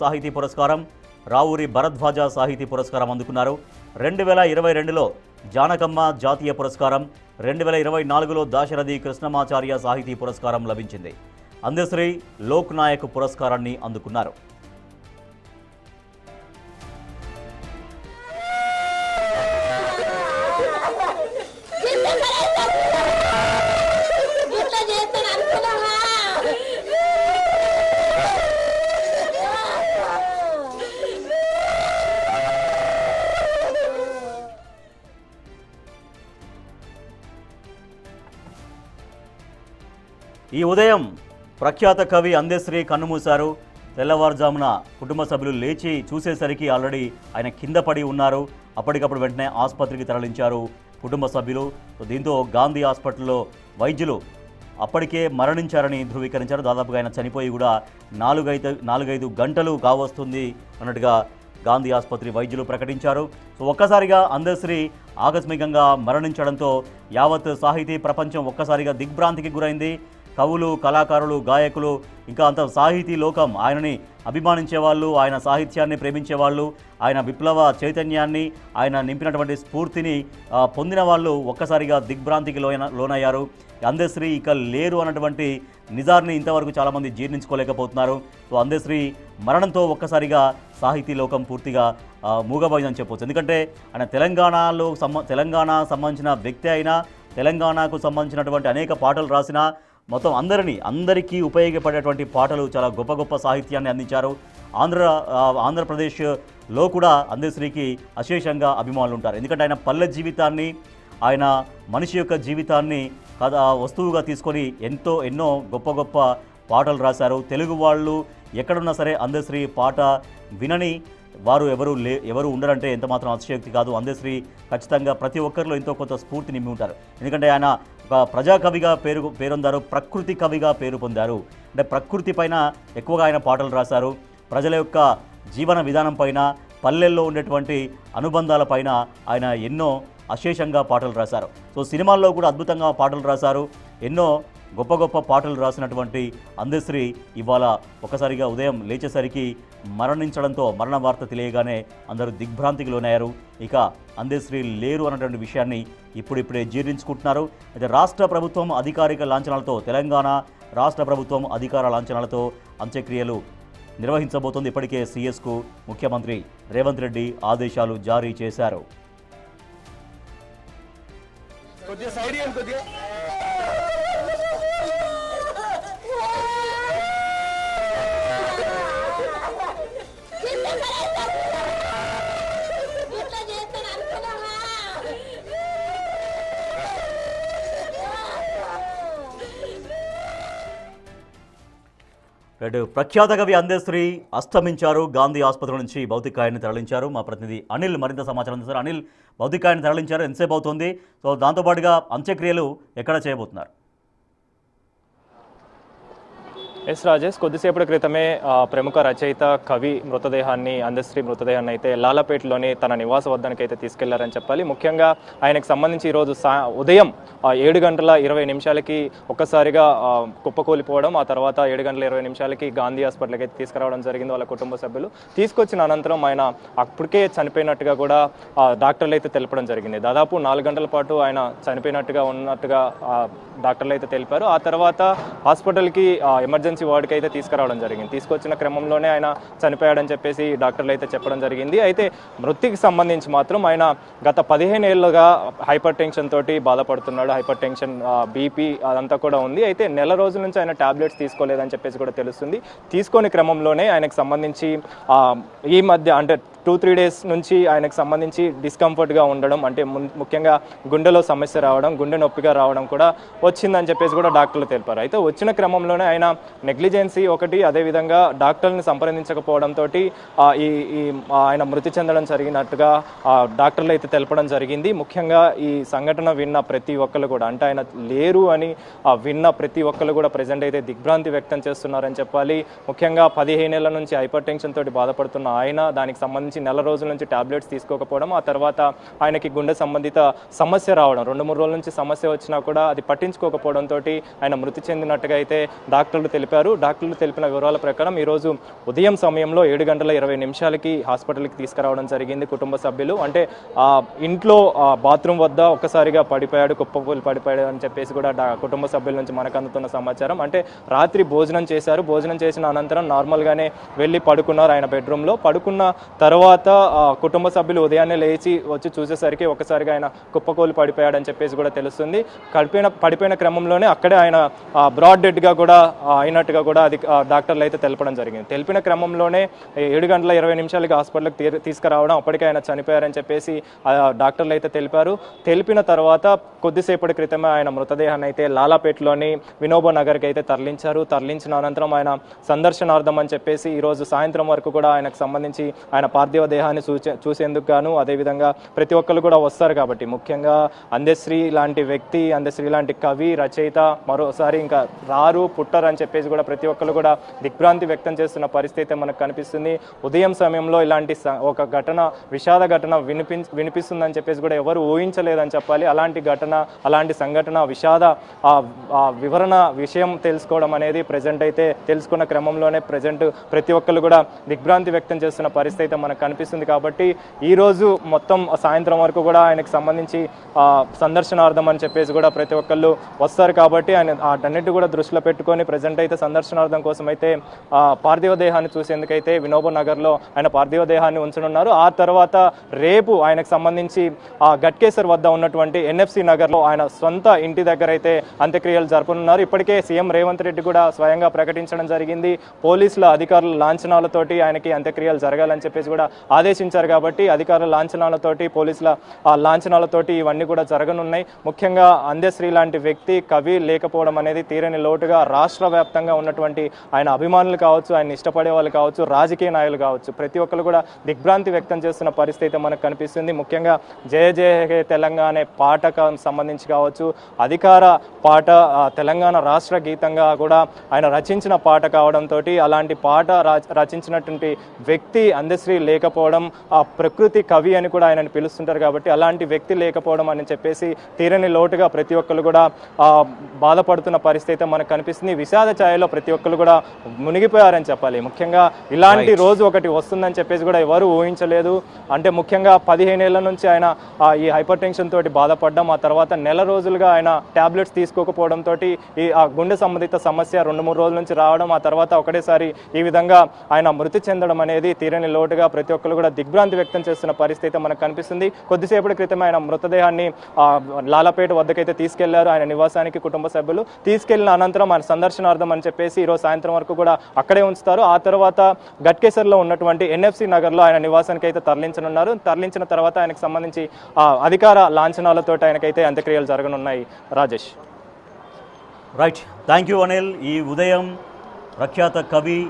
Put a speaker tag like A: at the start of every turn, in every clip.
A: సాహితీ పురస్కారం, రావూరి భరద్వాజ సాహితీ పురస్కారం అందుకున్నారు. 2022లో జానకమ్మ జాతీయ పురస్కారం, 2024లో దాశరథి కృష్ణమాచార్య సాహితీ పురస్కారం లభించింది. అందశ్రీ లోక్ నాయక్ పురస్కారాన్ని అందుకున్నారు. ఈ ఉదయం ప్రఖ్యాత కవి అందశ్రీ కన్నుమూశారు. తెల్లవారుజామున కుటుంబ సభ్యులు లేచి చూసేసరికి ఆల్రెడీ ఆయన కింద పడి ఉన్నారు. అప్పటికప్పుడు వెంటనే ఆసుపత్రికి తరలించారు కుటుంబ సభ్యులు. దీంతో గాంధీ హాస్పిటల్లో వైద్యులు అప్పటికే మరణించారని ధృవీకరించారు. దాదాపుగా ఆయన చనిపోయి కూడా 4-5 గంటలు కావస్తుంది అన్నట్టుగా గాంధీ ఆసుపత్రి వైద్యులు ప్రకటించారు. సో ఒక్కసారిగా అందశ్రీ ఆకస్మికంగా మరణించడంతో యావత్ సాహితీ ప్రపంచం ఒక్కసారిగా దిగ్భ్రాంతికి గురైంది. కవులు, కళాకారులు, గాయకులు, ఇంకా అంత సాహితీ లోకం ఆయనని అభిమానించేవాళ్ళు, ఆయన సాహిత్యాన్ని ప్రేమించేవాళ్ళు, ఆయన విప్లవ చైతన్యాన్ని, ఆయన నింపినటువంటి స్ఫూర్తిని పొందిన వాళ్ళు ఒక్కసారిగా దిగ్భ్రాంతికి లోనయ్యారు. అందశ్రీ ఇక లేరు అన్నటువంటి నిజాన్ని ఇంతవరకు చాలామంది జీర్ణించుకోలేకపోతున్నారు. సో అందశ్రీ మరణంతో ఒక్కసారిగా సాహితీ లోకం పూర్తిగా మూగబోయిందని చెప్పవచ్చు. ఎందుకంటే ఆయన తెలంగాణ సంబంధించిన వ్యక్తి అయినా, తెలంగాణకు సంబంధించినటువంటి అనేక పాటలు రాసిన, మొత్తం అందరికీ ఉపయోగపడేటువంటి పాటలు, చాలా గొప్ప గొప్ప సాహిత్యాన్ని అందించారు. ఆంధ్రప్రదేశ్లో కూడా అందశ్రీకి అశేషంగా అభిమానులు ఉంటారు. ఎందుకంటే ఆయన పల్లె జీవితాన్ని, ఆయన మనిషి యొక్క జీవితాన్ని వస్తువుగా తీసుకొని ఎన్నో గొప్ప గొప్ప పాటలు రాశారు. తెలుగు వాళ్ళు ఎక్కడున్నా సరే అందశ్రీ పాట వినని వారు ఎవరు ఉండరంటే ఎంత మాత్రం అతిశయోక్తి కాదు. అందశ్రీ ఖచ్చితంగా ప్రతి ఒక్కరిలో ఎంతో కొంత స్ఫూర్తి నింపి ఉంటారు. ఎందుకంటే ఆయన ఒక ప్రజాకవిగా పేరొందారు, ప్రకృతి కవిగా పేరు పొందారు. అంటే ప్రకృతి పైన ఎక్కువగా ఆయన పాటలు రాశారు. ప్రజల యొక్క జీవన విధానం పైన, పల్లెల్లో ఉండేటువంటి అనుబంధాల పైన ఆయన ఎన్నో అశేషంగా పాటలు రాశారు. సో సినిమాల్లో కూడా అద్భుతంగా పాటలు రాశారు. ఎన్నో గొప్ప గొప్ప పాటలు రాసినటువంటి అందశ్రీ ఇవాళ ఒకసారిగా ఉదయం లేచేసరికి మరణించడంతో, మరణ వార్త తెలియగానే అందరూ దిగ్భ్రాంతికి లోనయ్యారు. ఇక అందశ్రీ లేరు అన్నటువంటి విషయాన్ని ఇప్పుడిప్పుడే జీర్ణించుకుంటున్నారు. అయితే రాష్ట్ర ప్రభుత్వం అధికారిక లాంఛనాలతో, తెలంగాణ రాష్ట్ర ప్రభుత్వం అధికార లాంఛనాలతో అంత్యక్రియలు నిర్వహించబోతోంది. ఇప్పటికే సీఎస్కు ముఖ్యమంత్రి రేవంత్ రెడ్డి ఆదేశాలు జారీ చేశారు. ప్రఖ్యాత కవి అందశ్రీ అస్తమించారు. గాంధీ ఆసుపత్రి నుంచి భౌతికాయాన్ని తరలించారు. మా ప్రతినిధి అనిల్ మరింత సమాచారం అందిస్తారు. అనిల్, భౌతికాయాన్ని తరలించారు, ఎంతసేపు అవుతుంది? సో దాంతోపాటుగా అంత్యక్రియలు ఎక్కడ చేయబోతున్నారు?
B: ఎస్ రాజేష్, కొద్దిసేపటి క్రితమే ప్రముఖ రచయిత కవి మృతదేహాన్ని, అందశ్రీ మృతదేహాన్ని అయితే లాలపేటలోని తన నివాస వద్దనికి అయితే తీసుకెళ్లారని చెప్పాలి. ముఖ్యంగా ఆయనకు సంబంధించి ఈరోజు ఉదయం 7:20 ఒక్కసారిగా కుప్పకూలిపోవడం, ఆ తర్వాత 7:20 గాంధీ హాస్పిటల్కి అయితే తీసుకురావడం జరిగింది వాళ్ళ కుటుంబ సభ్యులు. తీసుకొచ్చిన అనంతరం ఆయన అప్పటికే చనిపోయినట్టుగా కూడా డాక్టర్లు అయితే తెలపడం జరిగింది. దాదాపు 4 గంటల పాటు ఆయన చనిపోయినట్టుగా ఉన్నట్టుగా డాక్టర్లు అయితే తెలిపారు. ఆ తర్వాత హాస్పిటల్కి ఎమర్జెన్సీ వార్డుకి అయితే తీసుకురావడం జరిగింది. తీసుకొచ్చిన క్రమంలోనే ఆయన చనిపోయాడని చెప్పేసి డాక్టర్లు అయితే చెప్పడం జరిగింది. అయితే మృతికి సంబంధించి మాత్రం ఆయన గత 15 ఏళ్లుగా హైపర్ టెన్షన్ తోటి బాధపడుతున్నాడు. హైపర్ టెన్షన్, బీపీ అదంతా కూడా ఉంది. అయితే నెల రోజుల నుంచి ఆయన టాబ్లెట్స్ తీసుకోలేదని చెప్పేసి కూడా తెలుస్తుంది. తీసుకునే క్రమంలోనే ఆయనకు సంబంధించి ఈ మధ్య అంటే 2-3 డేస్ నుంచి ఆయనకు సంబంధించి డిస్కంఫర్ట్గా ఉండడం, అంటే ముఖ్యంగా గుండెలో సమస్య రావడం, గుండె నొప్పిగా రావడం కూడా వచ్చిందని చెప్పేసి కూడా డాక్టర్లు తెలిపారు. అయితే వచ్చిన క్రమంలోనే ఆయన నెగ్లిజెన్సీ ఒకటి, అదేవిధంగా డాక్టర్ని సంప్రదించకపోవడంతో ఆయన మృతి చెందడం జరిగినట్టుగా డాక్టర్లు అయితే తెలపడం జరిగింది. ముఖ్యంగా ఈ సంఘటన విన్న ప్రతి ఒక్కరు కూడా, అంటే ఆయన లేరు అని విన్న ప్రతి ఒక్కరు కూడా ప్రజెంట్ అయితే దిగ్భ్రాంతి వ్యక్తం చేస్తున్నారని చెప్పాలి. ముఖ్యంగా 15 ఏళ్ల నుంచి హైపర్ టెన్షన్ తోటి బాధపడుతున్న ఆయన, దానికి సంబంధించి సంబంధించి నెల రోజుల నుంచి టాబ్లెట్స్ తీసుకోకపోవడం, ఆ తర్వాత ఆయనకి గుండె సంబంధిత సమస్య రావడం, 2-3 రోజుల నుంచి సమస్య వచ్చినా కూడా అది పట్టించుకోకపోవడంతో ఆయన మృతి చెందినట్టుగా అయితే డాక్టర్లు తెలిపారు. డాక్టర్లు తెలిపిన వివరాల ప్రకారం ఈరోజు ఉదయం సమయంలో 7:20 హాస్పిటల్కి తీసుకురావడం జరిగింది కుటుంబ సభ్యులు. అంటే ఇంట్లో బాత్రూమ్ వద్ద ఒక్కసారిగా పడిపోయాడు, కుప్పకూలి పడిపోయాడు అని చెప్పేసి కూడా కుటుంబ సభ్యుల నుంచి మనకు అందుతున్న సమాచారం. అంటే రాత్రి భోజనం చేశారు, భోజనం చేసిన అనంతరం నార్మల్గానే వెళ్ళి పడుకున్నారు ఆయన బెడ్రూమ్లో. పడుకున్న తర్వాత కుటుంబ సభ్యులు ఉదయాన్నే లేచి వచ్చి చూసేసరికి ఒక్కసారిగా ఆయన కుప్పకూలి పడిపోయాడని చెప్పేసి కూడా తెలుస్తుంది. పడిపోయిన క్రమంలోనే అక్కడే ఆయన బ్రాడ్ డెడ్గా కూడా అయినట్టుగా కూడా అది డాక్టర్లు అయితే తెలపడం జరిగింది. తెలిపిన క్రమంలోనే 7:20 హాస్పిటల్కి తీసుకురావడం, అప్పటికే ఆయన చనిపోయారని చెప్పేసి డాక్టర్లు అయితే తెలిపారు. తెలిపిన తర్వాత కొద్దిసేపటి క్రితమే ఆయన మృతదేహాన్ని అయితే లాలాపేటలోని వినోబా నగర్కి అయితే తరలించారు. తరలించిన అనంతరం ఆయన సందర్శనార్థం అని చెప్పేసి ఈరోజు సాయంత్రం వరకు కూడా ఆయనకు సంబంధించి ఆయన పార్థివ దేహాన్ని చూసేందుకు గాను, అదేవిధంగా ప్రతి ఒక్కరు కూడా వస్తారు కాబట్టి, ముఖ్యంగా అందశ్రీ లాంటి వ్యక్తి, అందశ్రీ లాంటి కవి, రచయిత మరోసారి ఇంకా రారు పుట్టరు అని చెప్పేసి కూడా ప్రతి ఒక్కరు కూడా దిగ్భ్రాంతి వ్యక్తం చేస్తున్న పరిస్థితి మనకు కనిపిస్తుంది. ఉదయం సమయంలో ఇలాంటి ఒక ఘటన, విషాద ఘటన వినిపిస్తుందని చెప్పేసి కూడా ఎవరు ఊహించలేదని చెప్పాలి. అలాంటి సంఘటన, విషాద వివరణ విషయం తెలుసుకోవడం అనేది ప్రజెంట్ అయితే తెలుసుకున్న క్రమంలోనే ప్రజెంట్ ప్రతి ఒక్కరు కూడా దిగ్భ్రాంతి వ్యక్తం చేస్తున్న పరిస్థితి అయితే మనకు కనిపిస్తుంది. కాబట్టి ఈరోజు మొత్తం సాయంత్రం వరకు కూడా ఆయనకు సంబంధించి సందర్శనార్థం అని చెప్పేసి కూడా ప్రతి ఒక్కళ్ళు వస్తారు కాబట్టి ఆయన వాటన్నిటి కూడా దృష్టిలో పెట్టుకొని ప్రజెంట్ అయితే సందర్శనార్థం కోసం అయితే పార్థివ దేహాన్ని చూసేందుకైతే వినోబా నగర్లో ఆయన పార్థివ దేహాన్ని ఉంచనున్నారు. ఆ తర్వాత రేపు ఆయనకు సంబంధించి గట్కేసర్ వద్ద ఉన్నటువంటి ఎన్ఎఫ్సి నగర్లో ఆయన సొంత ఇంటి దగ్గర అయితే అంత్యక్రియలు జరపనున్నారు. ఇప్పటికే సీఎం రేవంత్ రెడ్డి కూడా స్వయంగా ప్రకటించడం జరిగింది. పోలీసుల అధికారుల లాంఛనాలతోటి ఆయనకి అంత్యక్రియలు జరగాలని చెప్పేసి కూడా ఆదేశించారు. కాబట్టి అధికారుల లాంఛనాలతోటి, పోలీసుల లాంఛనాలతోటి ఇవన్నీ కూడా జరగనున్నాయి. ముఖ్యంగా అందశ్రీ లాంటి వ్యక్తి, కవి లేకపోవడం అనేది తీరని లోటుగా రాష్ట్ర వ్యాప్తంగా ఉన్నటువంటి ఆయన అభిమానులు కావచ్చు, ఆయన ఇష్టపడే వాళ్ళు కావచ్చు, రాజకీయ నాయకులు కావచ్చు, ప్రతి ఒక్కరు కూడా దిగ్భ్రాంతి వ్యక్తం చేస్తున్న పరిస్థితి మనకు కనిపిస్తుంది. ముఖ్యంగా జయ జయ హే తెలంగాణ పాటకు సంబంధించి కావచ్చు, అధికార పాట, తెలంగాణ రాష్ట్ర గీతంగా కూడా ఆయన రచించిన పాట కావడంతో అలాంటి పాట రచించినటువంటి వ్యక్తి అందశ్రీ లేకపోవడం, ఆ ప్రకృతి కవి అని కూడా ఆయనను పిలుస్తుంటారు కాబట్టి అలాంటి వ్యక్తి లేకపోవడం అని చెప్పేసి తీరని లోటుగా ప్రతి ఒక్కరు కూడా బాధపడుతున్న పరిస్థితి మనకు కనిపిస్తుంది. విషాద ఛాయలో ప్రతి ఒక్కరు కూడా మునిగిపోయారని చెప్పాలి. ముఖ్యంగా ఇలాంటి రోజు ఒకటి వస్తుందని చెప్పేసి కూడా ఎవరు ఊహించలేదు. అంటే ముఖ్యంగా 15 ఏళ్ల నుంచి ఆయన ఈ హైపర్ టెన్షన్ తోటి బాధపడడం, ఆ తర్వాత నెల రోజులుగా ఆయన టాబ్లెట్స్ తీసుకోకపోవడంతో ఈ గుండె సంబంధిత సమస్య 2-3 రోజుల నుంచి రావడం, ఆ తర్వాత ఒకటేసారి ఈ విధంగా ఆయన మృతి చెందడం అనేది తీరని లోటుగా ప్రతి ఒక్కరు కూడా దిగ్భ్రాంతి వ్యక్తం చేస్తున్న పరిస్థితి మనకు కనిపిస్తుంది. కొద్దిసేపటి క్రితం ఆయన మృతదేహాన్ని లాలాపేట వద్దకైతే తీసుకెళ్లారు. ఆయన నివాసానికి కుటుంబ సభ్యులు తీసుకెళ్లిన అనంతరం ఆయన సందర్శనార్థం అని చెప్పేసి ఈరోజు సాయంత్రం వరకు కూడా అక్కడే ఉంచుతారు. ఆ తర్వాత గట్కేసర్లో ఉన్నటువంటి ఎన్ఎఫ్సి నగర్లో ఆయన నివాసానికి అయితే తరలించనున్నారు. తరలించిన తర్వాత ఆయనకు సంబంధించి అధికార లాంఛనాలతో ఆయనకైతే అంత్యక్రియలు జరగనున్నాయి. Rajesh.
A: Right, thank you Anil. ఈ ఉదయం ప్రఖ్యాత కవి,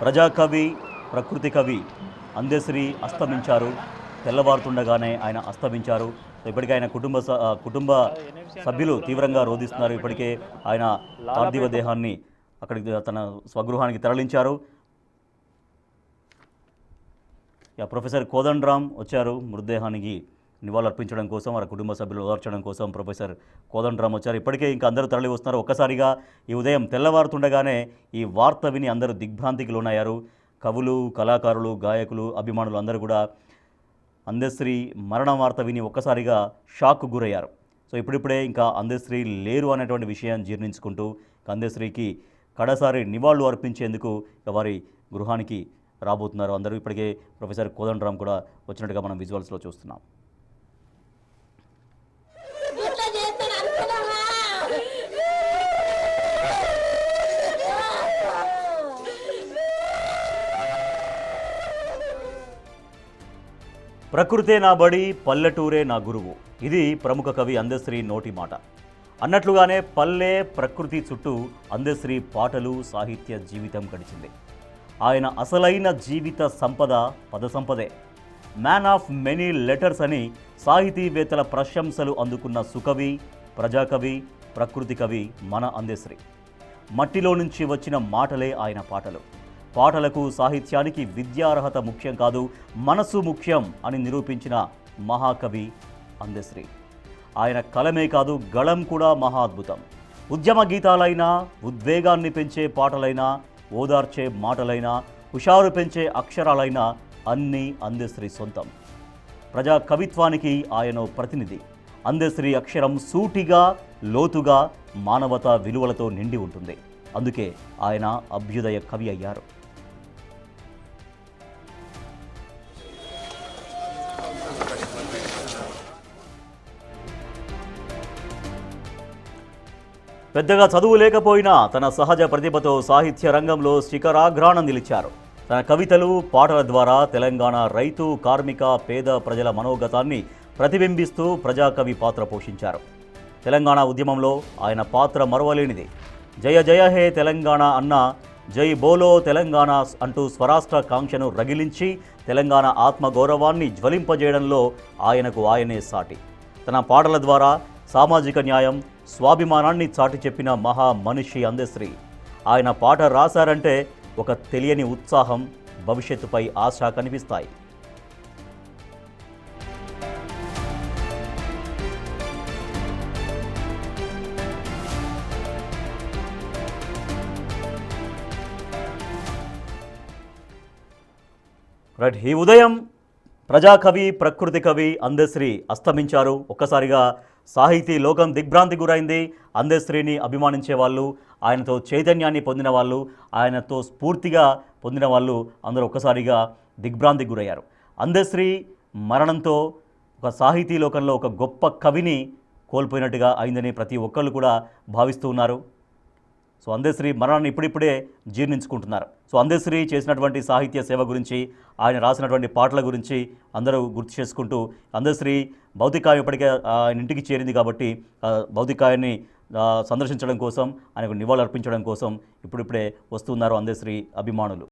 A: ప్రజాకవి, ప్రకృతి కవి అందశ్రీ అస్తమించారు. తెల్లవారుతుండగానే ఆయన అస్తమించారు. ఇప్పటికే ఆయన కుటుంబ సభ్యులు తీవ్రంగా రోధిస్తున్నారు. ఇప్పటికే ఆయన పార్థివ దేహాన్ని అక్కడికి తన స్వగృహానికి తరలించారు. ప్రొఫెసర్ కోదండరామ్ వచ్చారు మృతదేహానికి నివాళులు అర్పించడం కోసం, వారి కుటుంబ సభ్యులు ఓదార్చడం కోసం ప్రొఫెసర్ కోదండరామ్ వచ్చారు. ఇప్పటికే ఇంకా అందరూ తరలి వస్తున్నారు. ఒక్కసారిగా ఈ ఉదయం తెల్లవారుతుండగానే ఈ వార్త విని అందరూ దిగ్భ్రాంతికి లోనయ్యారు. కవులు, కళాకారులు, గాయకులు, అభిమానులు అందరూ కూడా అందశ్రీ మరణ వార్త విని ఒక్కసారిగా షాక్కు గురయ్యారు. సో ఇప్పుడిప్పుడే ఇంకా అందశ్రీ లేరు అనేటువంటి విషయాన్ని జీర్ణించుకుంటూ అందశ్రీకి కడసారి నివాళులు అర్పించేందుకు వారి గృహానికి రాబోతున్నారు అందరూ. ఇప్పటికే ప్రొఫెసర్ కోదండరామ్ కూడా వచ్చినట్టుగా మనం విజువల్స్లో చూస్తున్నాం. ప్రకృతే నా బడి, పల్లెటూరే నా గురువు. ఇది ప్రముఖ కవి అందశ్రీ నోటి మాట. అన్నట్లుగానే పల్లె, ప్రకృతి చుట్టూ అందశ్రీ పాటలు, సాహిత్య జీవితం గడిచింది. ఆయన అసలైన జీవిత సంపద పద సంపదే. మ్యాన్ ఆఫ్ మెనీ లెటర్స్ అని సాహితీవేత్తల ప్రశంసలు అందుకున్న సుకవి, ప్రజాకవి, ప్రకృతి కవి మన అందశ్రీ. మట్టిలో నుంచి వచ్చిన మాటలే ఆయన పాటలు. పాటలకు సాహిత్యానికి విద్యార్హత ముఖ్యం కాదు, మనసు ముఖ్యం అని నిరూపించిన మహాకవి అందశ్రీ. ఆయన కలమే కాదు, గళం కూడా మహా అద్భుతం. ఉద్యమ గీతాలైనా, ఉద్వేగాన్ని పెంచే పాటలైనా, ఓదార్చే మాటలైనా, హుషారు పెంచే అక్షరాలైనా అన్నీ అందశ్రీ సొంతం. ప్రజా కవిత్వానికి ఆయన ప్రతినిధి. అందశ్రీ అక్షరం సూటిగా, లోతుగా, మానవతా విలువలతో నిండి ఉంటుంది. అందుకే ఆయన అభ్యుదయ కవి అయ్యారు. పెద్దగా చదువు లేకపోయినా తన సహజ ప్రతిభతో సాహిత్య రంగంలో శిఖరాగ్రాణం నిలిచారు. తన కవితలు, పాటల ద్వారా తెలంగాణ రైతు, కార్మిక, పేద ప్రజల మనోగతాన్ని ప్రతిబింబిస్తూ ప్రజాకవి పాత్ర పోషించారు. తెలంగాణ ఉద్యమంలో ఆయన పాత్ర మరువలేనిది. జయ జయ హే తెలంగాణ అన్న, జై బోలో తెలంగాణ అంటూ స్వరాష్ట్ర కాంక్షను రగిలించి తెలంగాణ ఆత్మగౌరవాన్ని జ్వలింపజేయడంలో ఆయనే సాటి. తన పాటల ద్వారా సామాజిక న్యాయం, స్వాభిమానాన్ని చాటి చెప్పిన మహా మనిషి అందశ్రీ. ఆయన పాట రాశారంటే ఒక తెలియని ఉత్సాహం, భవిష్యత్తుపై ఆశ కనిపిస్తాయి. రైట్, ఈ ఉదయం ప్రజాకవి, ప్రకృతి కవి అందశ్రీ అస్తమించారు. ఒక్కసారిగా సాహితీ లోకం దిగ్భ్రాంతి గురైంది. అందశ్రీని అభిమానించే వాళ్ళు, ఆయనతో చైతన్యాన్ని పొందిన వాళ్ళు, ఆయనతో స్ఫూర్తిగా పొందిన వాళ్ళు అందరూ ఒక్కసారిగా దిగ్భ్రాంతికి గురయ్యారు. అందశ్రీ మరణంతో ఒక సాహితీ లోకంలో ఒక గొప్ప కవిని కోల్పోయినట్టుగా అయిందని ప్రతి ఒక్కళ్ళు కూడా భావిస్తూ ఉన్నారు. సో అందశ్రీ మరణాన్ని ఇప్పుడిప్పుడే జీర్ణించుకుంటున్నారు. సో అందశ్రీ చేసినటువంటి సాహిత్య సేవ గురించి, ఆయన రాసినటువంటి పాటల గురించి అందరూ గుర్తు చేసుకుంటూ, అందశ్రీ భౌతికాయం ఇప్పటికే ఆయన ఇంటికి చేరింది కాబట్టి భౌతికాయాన్ని సందర్శించడం కోసం, ఆయనకు నివాళులు అర్పించడం కోసం ఇప్పుడిప్పుడే వస్తున్నారు అందశ్రీ అభిమానులు.